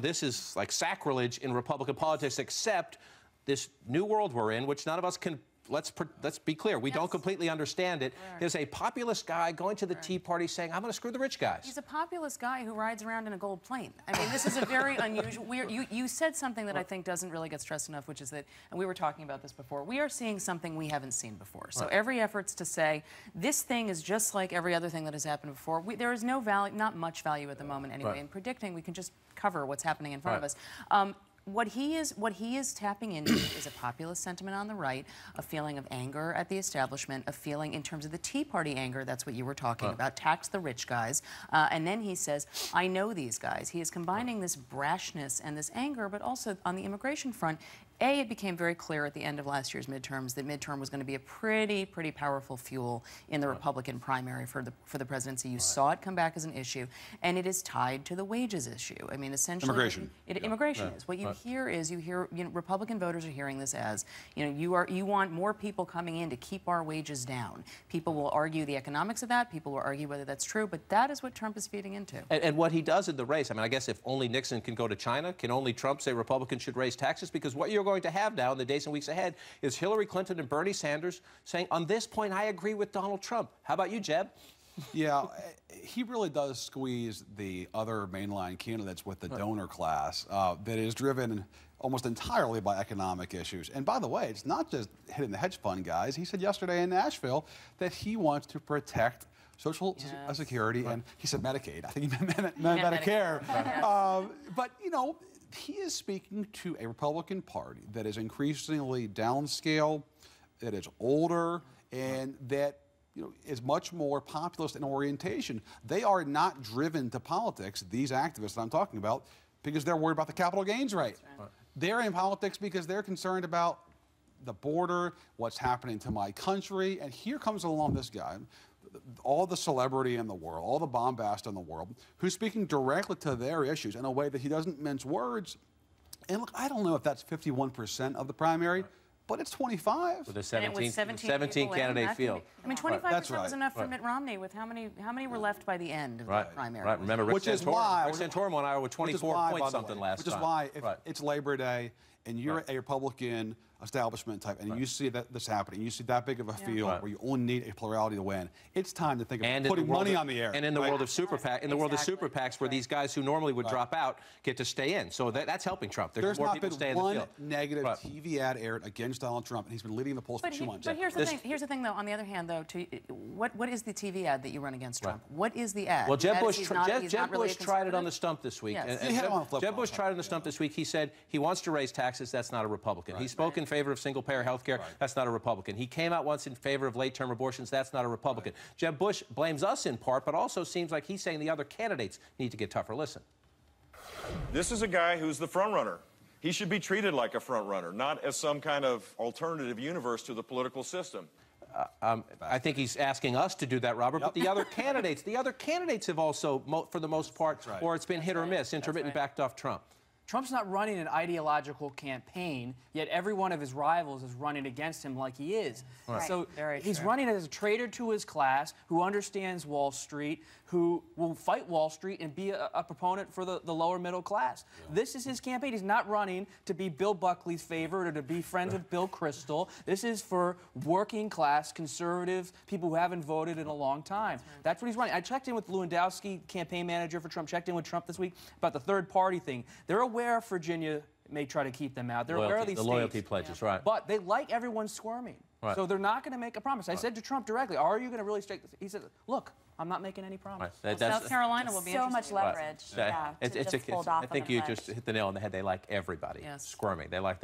this is like sacrilege in Republican politics, except this new world we're in, which none of us can. Let's be clear. We don't completely understand it. There's a populist guy going to the Tea Party saying, I'm going to screw the rich guys. He's a populist guy who rides around in a gold plane. I mean, this is a very unusual... You said something that I think doesn't really get stressed enough, which is that, and we were talking about this before, we are seeing something we haven't seen before. So every effort's to say, this thing is just like every other thing that has happened before. There is no value, not much value at the moment anyway, in predicting. We can just cover what's happening in front of us. What he is tapping into is a populist sentiment on the right, a feeling of anger at the establishment, a feeling in terms of the Tea Party anger, that's what you were talking about, tax the rich guys. And then he says, I know these guys. He is combining this brashness and this anger, but also on the immigration front, it became very clear at the end of last year's midterms that midterm was going to be a pretty powerful fuel in the Republican primary for the presidency. You saw it come back as an issue, and it is tied to the wages issue. I mean, essentially, immigration is what you hear is Republican voters are hearing this as you want more people coming in to keep our wages down. People will argue the economics of that. People will argue whether that's true, but that is what Trump is feeding into. And what he does in the race, I mean, I guess if only Nixon can go to China, can only Trump say Republicans should raise taxes? Because what you're going to have now in the days and weeks ahead is Hillary Clinton and Bernie Sanders saying, on this point, I agree with Donald Trump. How about you, Jeb? Yeah, he really does squeeze the other mainline candidates with the donor class that is driven almost entirely by economic issues. And by the way, it's not just hitting the hedge fund guys. He said yesterday in Nashville that he wants to protect Social Security, and he said Medicaid. I think he meant Medicare. But, he is speaking to a Republican Party that is increasingly downscale, that is older, and that is much more populist in orientation. They are not driven to politics, these activists that I'm talking about, because they're worried about the capital gains rate. They're in politics because they're concerned about the border, what's happening to my country, and here comes along this guy, all the celebrity in the world, all the bombast in the world, who's speaking directly to their issues in a way that he doesn't mince words. And look, I don't know if that's 51% of the primary, but it's 25. With a 17 candidate field. I mean, 25% was enough for Mitt Romney. With how many were left by the end of the primary? Right. Remember, Rick Santorum won Iowa with 24 point something last time. Which is why, if it's Labor Day and you're a Republican establishment type, and you see that this happening, you see that big of a field where you only need a plurality to win, it's time to think of putting money on the air. And in the world of super PAC, super PACs, where these guys who normally would drop out get to stay in, so that's helping Trump. There's not been one negative TV ad aired against Donald Trump, and he's been leading the polls for 2 months. But here's the thing. Here's the thing, though. On the other hand, though, what is the TV ad that you run against Trump? What is the ad? Well, Jeb Bush tried it on the stump this week. Jeb Bush tried it on the stump this week. He said he wants to raise taxes. That's not a Republican. He spoke in favor of single-payer health care. That's not a Republican. He came out once in favor of late-term abortions. That's not a Republican. Jeb Bush blames us in part, but also seems like he's saying the other candidates need to get tougher. Listen. This is a guy who's the front runner. He should be treated like a front runner, not as some kind of alternative universe to the political system. I think he's asking us to do that, Robert, but the other candidates have also, for the most part, or it's been hit or miss, intermittent backed off Trump. Trump's not running an ideological campaign, yet every one of his rivals is running against him like he is. So he's running as a traitor to his class, who understands Wall Street, who will fight Wall Street and be a proponent for the lower middle class. This is his campaign. He's not running to be Bill Buckley's favorite or to be friends with Bill Kristol. This is for working class, conservative people who haven't voted in a long time. That's what he's running. I checked in with Lewandowski, campaign manager for Trump, checked in with Trump this week about the third party thing. They're aware Virginia may try to keep them out. They're aware of these states. The loyalty pledges, right. But they like everyone squirming. So they're not going to make a promise. I said to Trump directly, are you going to really strike this? He said, look, I'm not making any promise. South Carolina will be so much leverage. I think you just hit the nail on the head. They like everybody squirming. They like that.